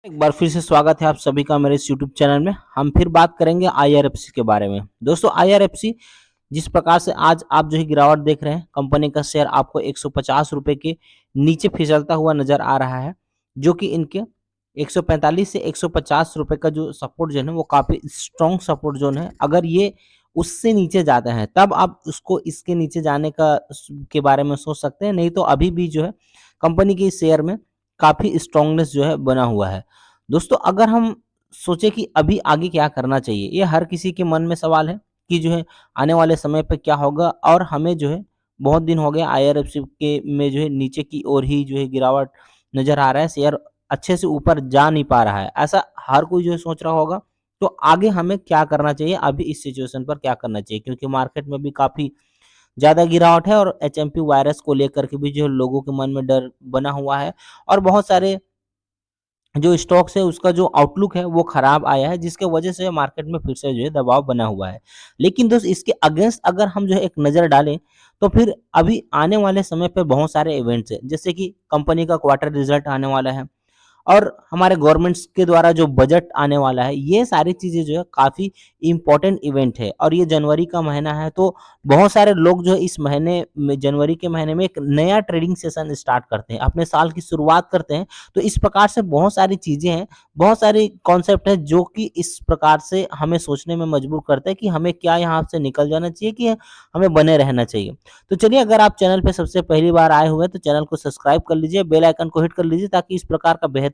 एक बार फिर से स्वागत है आप सभी का मेरे इस यूट्यूब चैनल में। हम फिर बात करेंगे आईआरएफसी के बारे में। दोस्तों आईआरएफसी जिस प्रकार से आज आप जो है गिरावट देख रहे हैं, कंपनी का शेयर आपको 150 रुपए के नीचे फिसलता हुआ नजर आ रहा है, जो कि इनके 145 से 150 रुपए का जो सपोर्ट जोन है वो काफी स्ट्रॉन्ग सपोर्ट जोन है। अगर ये उससे नीचे जाते हैं तब आप उसको इसके नीचे जाने का के बारे में सोच सकते हैं, नहीं तो अभी भी जो है कंपनी के शेयर में काफी स्ट्रांगनेस जो है बना हुआ है। दोस्तों अगर हम सोचे कि अभी आगे क्या करना चाहिए, ये हर किसी के मन में सवाल है कि जो है आने वाले समय पे क्या होगा। और हमें जो है बहुत दिन हो गए आईआरएफसी के में जो है नीचे की ओर ही जो है गिरावट नजर आ रहा है, शेयर अच्छे से ऊपर जा नहीं पा रहा है, ऐसा हर कोई जो है सोच रहा होगा। तो आगे हमें क्या करना चाहिए, अभी इस सिचुएशन पर क्या करना चाहिए, क्योंकि मार्केट में भी काफी ज्यादा गिरावट है और एचएमपी वायरस को लेकर के भी जो है लोगों के मन में डर बना हुआ है। और बहुत सारे जो स्टॉक्स है उसका जो आउटलुक है वो खराब आया है, जिसके वजह से मार्केट में फिर से जो है दबाव बना हुआ है। लेकिन दोस्त इसके अगेंस्ट अगर हम जो है एक नज़र डालें, तो फिर अभी आने वाले समय पे बहुत सारे इवेंट्स हैं, जैसे कि कंपनी का क्वार्टर रिजल्ट आने वाला है और हमारे गवर्नमेंट्स के द्वारा जो बजट आने वाला है, ये सारी चीज़ें जो है काफ़ी इम्पोर्टेंट इवेंट है। और ये जनवरी का महीना है, तो बहुत सारे लोग जो है इस महीने में, जनवरी के महीने में एक नया ट्रेडिंग सेशन स्टार्ट करते हैं, अपने साल की शुरुआत करते हैं। तो इस प्रकार से बहुत सारी चीज़ें हैं, बहुत सारी कॉन्सेप्ट है जो कि इस प्रकार से हमें सोचने में मजबूर करते हैं कि हमें क्या यहाँ से निकल जाना चाहिए, कि हमें बने रहना चाहिए। तो चलिए, अगर आप चैनल पे सबसे पहली बार आए हुए हैं तो चैनल को सब्सक्राइब कर लीजिए, बेल आइकन को हिट कर लीजिए, ताकि इस प्रकार का बेहतरीन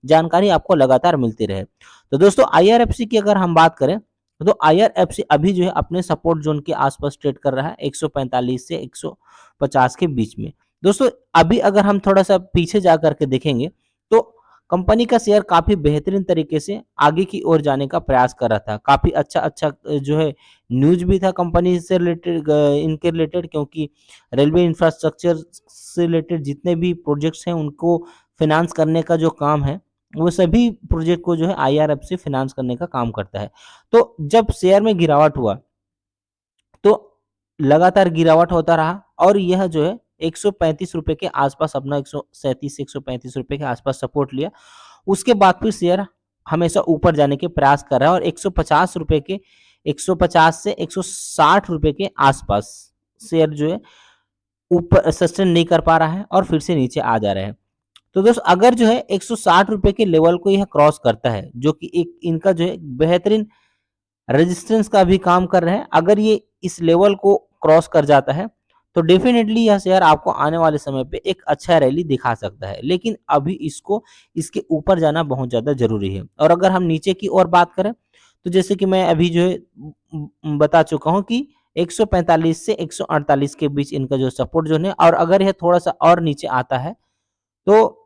जानकारी आपको लगातार मिलती रहे। तो दोस्तों आईआरएफसी की अगर हम बात करें, तो आईआरएफसी अभी जो है अपने सपोर्ट जोन के आसपास ट्रेड कर रहा है 145 से 150 के बीच में। दोस्तों अभी अगर हम थोड़ा सा पीछे जा करके देखेंगे, तो कंपनी का शेयर काफी बेहतरीन तरीके से आगे की ओर जाने का प्रयास कर रहा था। काफी अच्छा अच्छा जो है न्यूज भी था कंपनी से रिलेटेड, इनके रिलेटेड, क्योंकि रेलवे इंफ्रास्ट्रक्चर से रिलेटेड जितने भी प्रोजेक्ट्स हैं उनको फाइनेंस करने का जो काम है, वो सभी प्रोजेक्ट को जो है आईआरएफसी फाइनेंस करने का काम करता है। तो जब शेयर में गिरावट हुआ, तो लगातार गिरावट होता रहा और यह जो है 135 रुपए के आसपास अपना 137 से 135 रुपए के आसपास सपोर्ट लिया। उसके बाद फिर शेयर हमेशा ऊपर जाने के प्रयास कर रहा है और 150 रुपए के 150 से 160 रुपए के आसपास शेयर जो है ऊपर सस्टेन नहीं कर पा रहा है और फिर से नीचे आ जा रहे हैं। तो दोस्त अगर जो है 160 रुपए के लेवल को यह क्रॉस करता है, जो कि एक इनका जो है बेहतरीन रेजिस्टेंस का भी काम कर रहे हैं, अगर ये इस लेवल को क्रॉस कर जाता है तो डेफिनेटली यह शेयर आपको आने वाले समय पे एक अच्छा रैली दिखा सकता है। लेकिन अभी इसको इसके ऊपर जाना बहुत ज़्यादा ज़रूरी है। और अगर हम नीचे की ओर बात करें, तो जैसे कि मैं अभी जो है बता चुका हूँ कि 145 से 148 के बीच इनका जो सपोर्ट जोन है, और अगर यह थोड़ा-सा और नीचे आता है, तो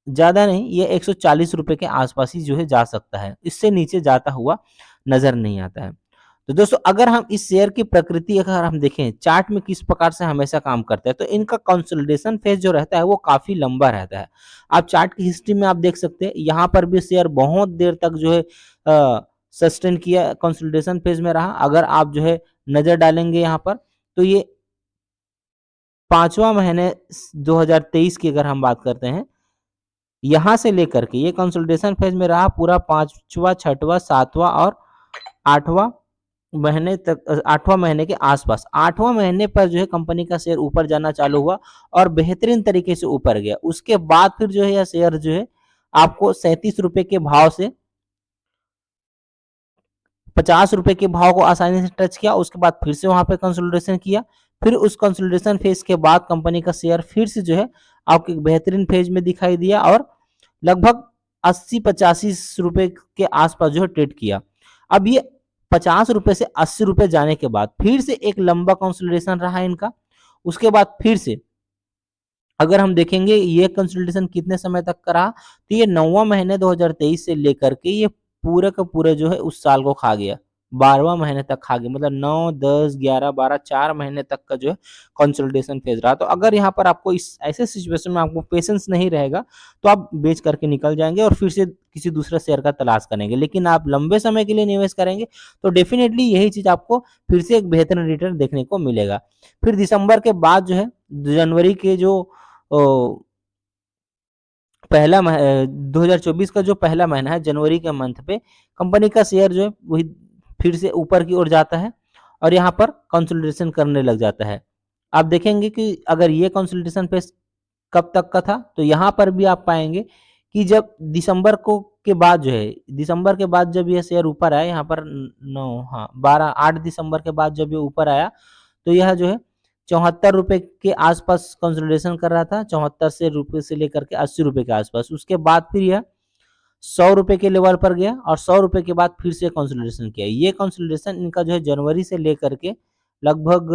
ज़्यादा नहीं, ये 140 रुपए के आसपास ही जो है जा सकता है। इससे नीचे जाता हुआ नज़र नहीं आता है। तो दोस्तों अगर हम इस शेयर की प्रकृति अगर हम देखें, चार्ट में किस प्रकार से हमेशा काम करता है, तो इनका कंसोलिडेशन फेज जो रहता है वो काफ़ी लंबा रहता है। आप चार्ट की हिस्ट्री में आप देख सकते हैं, यहाँ पर भी शेयर बहुत देर तक जो है सस्टेन किया, कंसोलिडेशन फेज में रहा। अगर आप जो है नज़र डालेंगे यहाँ पर, तो ये 5वां महीने 2023 की अगर हम बात करते हैं, यहाँ से लेकर के ये कंसोलिडेशन फेज में रहा पूरा 5वां, 6वां, 7वां और 8वां महीने तक, 8वां महीने के आसपास 8वां महीने पर जो है कंपनी का शेयर ऊपर जाना चालू हुआ और बेहतरीन तरीके से ऊपर गया। उसके बाद फिर जो है यह शेयर जो है आपको 37 रुपए के भाव से 50 रुपए के भाव को आसानी से टच किया। उसके बाद फिर से वहां पे कंसोलिडेशन किया। फिर उस कंसोलिडेशन फेज के बाद कंपनी का शेयर फिर से जो है आपको एक बेहतरीन फेज में दिखाई दिया और लगभग 80-85 रुपए के आसपास जो है ट्रेड किया। अब ये 50 रुपए से 80 रुपए जाने के बाद फिर से एक लंबा कंसोलिडेशन रहा इनका। उसके बाद फिर से अगर हम देखेंगे ये कंसोलिडेशन कितने समय तक का रहा, तो ये 9वां महीने 2023 से लेकर के ये पूरे का पूरे जो है उस साल को खा गया। 12वां महीने तक खा गया, मतलब 9, 10, 11, 12, 4 महीने तक का जो है कंसोलिडेशन फेज रहा। तो अगर यहाँ पर आपको इस ऐसे सिचुएशन में आपको पेशेंस नहीं रहेगा, तो आप बेच करके निकल जाएंगे और फिर से किसी दूसरे शेयर का तलाश करेंगे। लेकिन आप लंबे समय के लिए निवेश करेंगे तो डेफिनेटली यही चीज आपको फिर से एक बेहतरीन रिटर्न देखने को मिलेगा। फिर दिसंबर के बाद जो है जनवरी के जो 2024 का जो पहला महीना है जनवरी के मंथ पे कंपनी का शेयर जो है वही फिर से ऊपर की ओर जाता है और यहाँ पर कंसोलिडेशन करने लग जाता है। आप देखेंगे कि अगर ये कंसोलिडेशन फेज कब तक का था, तो यहाँ पर भी आप पाएंगे कि जब दिसंबर को के बाद जो है, दिसंबर के बाद जब ये शेयर ऊपर आया यहाँ पर 8 दिसंबर के बाद जब ये ऊपर आया तो यह जो है 74 रुपए के आसपास कंसोलिडेशन कर रहा था, 74 से रुपए से लेकर के 80 रुपए के आसपास। उसके बाद फिर यह 100 रुपए के लेवल पर गया और 100 रुपए के बाद फिर से कंसोलिडेशन किया। ये कंसोलिडेशन इनका जो है जनवरी से लेकर के लगभग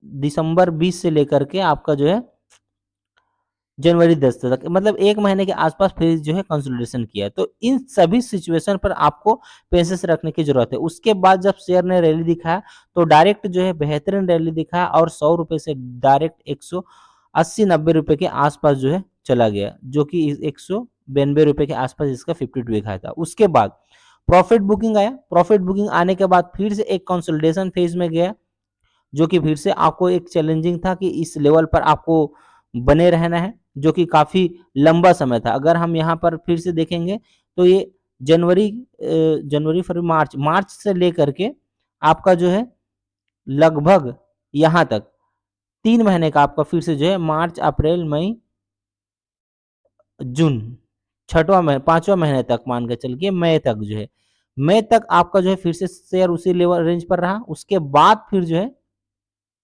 दिसंबर 20 से लेकर के आपका जो है जनवरी 10 तक, मतलब 1 महीने के आसपास फिर जो है कंसोलिडेशन किया। तो इन सभी सिचुएशन पर आपको पेशेंस रखने की जरूरत है। उसके बाद जब शेयर ने रैली दिखाया तो डायरेक्ट जो है बेहतरीन रैली दिखाया और 100 रुपए से डायरेक्ट 180-90 रुपए के आसपास जो है चला गया, जो कि 192 रुपए के आसपास इसका 52 वीक हाई था। उसके बाद प्रॉफिट बुकिंग आया। प्रॉफिट बुकिंग आने के बाद फिर से एक कंसोलिडेशन फेज में गया, जो कि फिर से आपको एक चैलेंजिंग था कि इस लेवल पर आपको बने रहना है, जो कि काफी लंबा समय था। अगर हम यहाँ पर फिर से देखेंगे तो ये जनवरी फरवरी मार्च से लेकर के आपका जो है लगभग यहाँ तक 3 महीने का आपका फिर से जो है मार्च अप्रैल मई जून, छठवां महीना 5वां महीने तक मान के चलिए मई तक जो है, मई तक आपका जो है फिर से शेयर उसी लेवल रेंज पर रहा। उसके बाद फिर जो है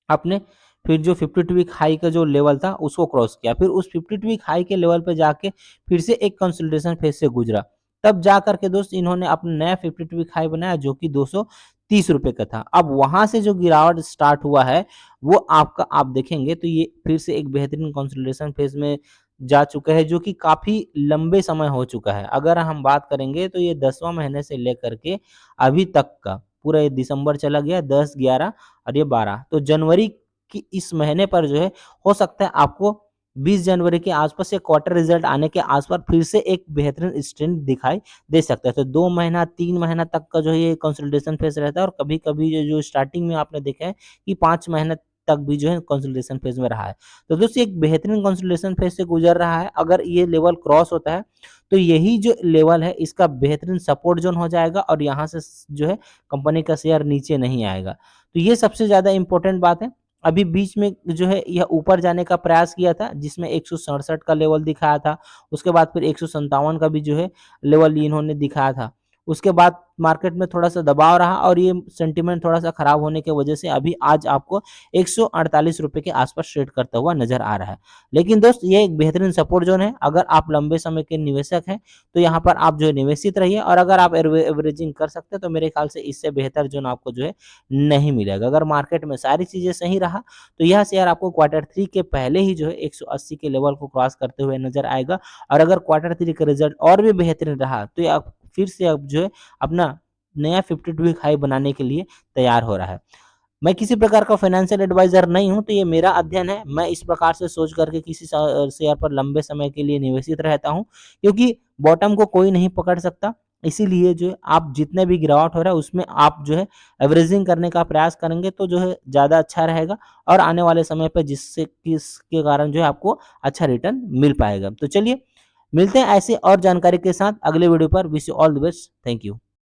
आपने फिर जो 52 वीक हाई का जो लेवल था उसको क्रॉस किया, फिर उस 52 वीक हाई के लेवल पे जाके फिर से एक कंसोलिडेशन फेज से गुजरा। तब जा करके दोस्त इन्होंने अपना नया 52 वीक हाई बनाया जो कि 230 रुपए का था। अब वहां से जो गिरावट स्टार्ट हुआ है वो आपका आप देखेंगे तो ये फिर से एक बेहतरीन कंसोलिडेशन फेज में जा चुका है, जो कि काफी लंबे समय हो चुका है। अगर हम बात करेंगे तो ये 10वां महीने से लेकर के अभी तक का पूरा ये दिसंबर चला गया, 10, 11 और ये 12, तो जनवरी की इस महीने पर जो है हो सकता है आपको 20 जनवरी के आसपास या क्वार्टर रिजल्ट आने के आसपास फिर से एक बेहतरीन स्ट्रेंथ दिखाई दे सकता है। तो 2 महीना 3 महीना तक का जो है ये कंसोलिडेशन फेज रहता है और कभी कभी जो स्टार्टिंग में आपने देखा है कि 5 महीने तक भी जो है कंसोलिडेशन फेज में रहा है। तो दोस्तों एक बेहतरीन कंसोलिडेशन फेज से गुजर रहा है। अगर ये लेवल क्रॉस होता है तो यही जो लेवल है इसका बेहतरीन सपोर्ट जोन हो जाएगा और यहाँ से जो है कंपनी का शेयर नीचे नहीं आएगा। तो ये सबसे ज्यादा इंपॉर्टेंट बात है। अभी बीच में जो है यह ऊपर जाने का प्रयास किया था जिसमें 167 का लेवल दिखाया था, उसके बाद फिर 157 का भी जो है लेवल इन्होंने दिखाया था। उसके बाद मार्केट में थोड़ा सा दबाव रहा और ये सेंटीमेंट थोड़ा सा खराब होने की वजह से अभी आज आपको 148 रुपए के आसपास ट्रेड करता हुआ नजर आ रहा है। लेकिन दोस्त ये एक बेहतरीन सपोर्ट जोन है। अगर आप लंबे समय के निवेशक हैं तो यहाँ पर आप जो है निवेशित रहिए और अगर आप एवरेजिंग कर सकते हैं तो मेरे ख्याल से इससे बेहतर जोन आपको जो है नहीं मिलेगा। अगर मार्केट में सारी चीजें सही रहा तो यह शेयर आपको क्वार्टर 3 के पहले ही जो है 180 के लेवल को क्रॉस करते हुए नजर आएगा और अगर क्वार्टर 3 का रिजल्ट और भी बेहतरीन रहा तो आप फिर से अब जो है अपना नया 52 वीक हाई बनाने के लिए तैयार हो रहा है। मैं किसी प्रकार का फाइनेंशियल एडवाइजर नहीं हूं, तो ये मेरा अध्ययन है। मैं इस प्रकार से सोच करके किसी शेयर पर लंबे समय के लिए निवेशित रहता हूं, क्योंकि बॉटम को कोई नहीं पकड़ सकता। इसीलिए जो है आप जितने भी गिरावट हो रहा है उसमें आप जो है एवरेजिंग करने का प्रयास करेंगे तो जो है ज़्यादा अच्छा रहेगा और आने वाले समय पर जिससे किसके कारण जो है आपको अच्छा रिटर्न मिल पाएगा। तो चलिए मिलते हैं ऐसे और जानकारी के साथ अगले वीडियो पर। Wish you all the best. Thank you.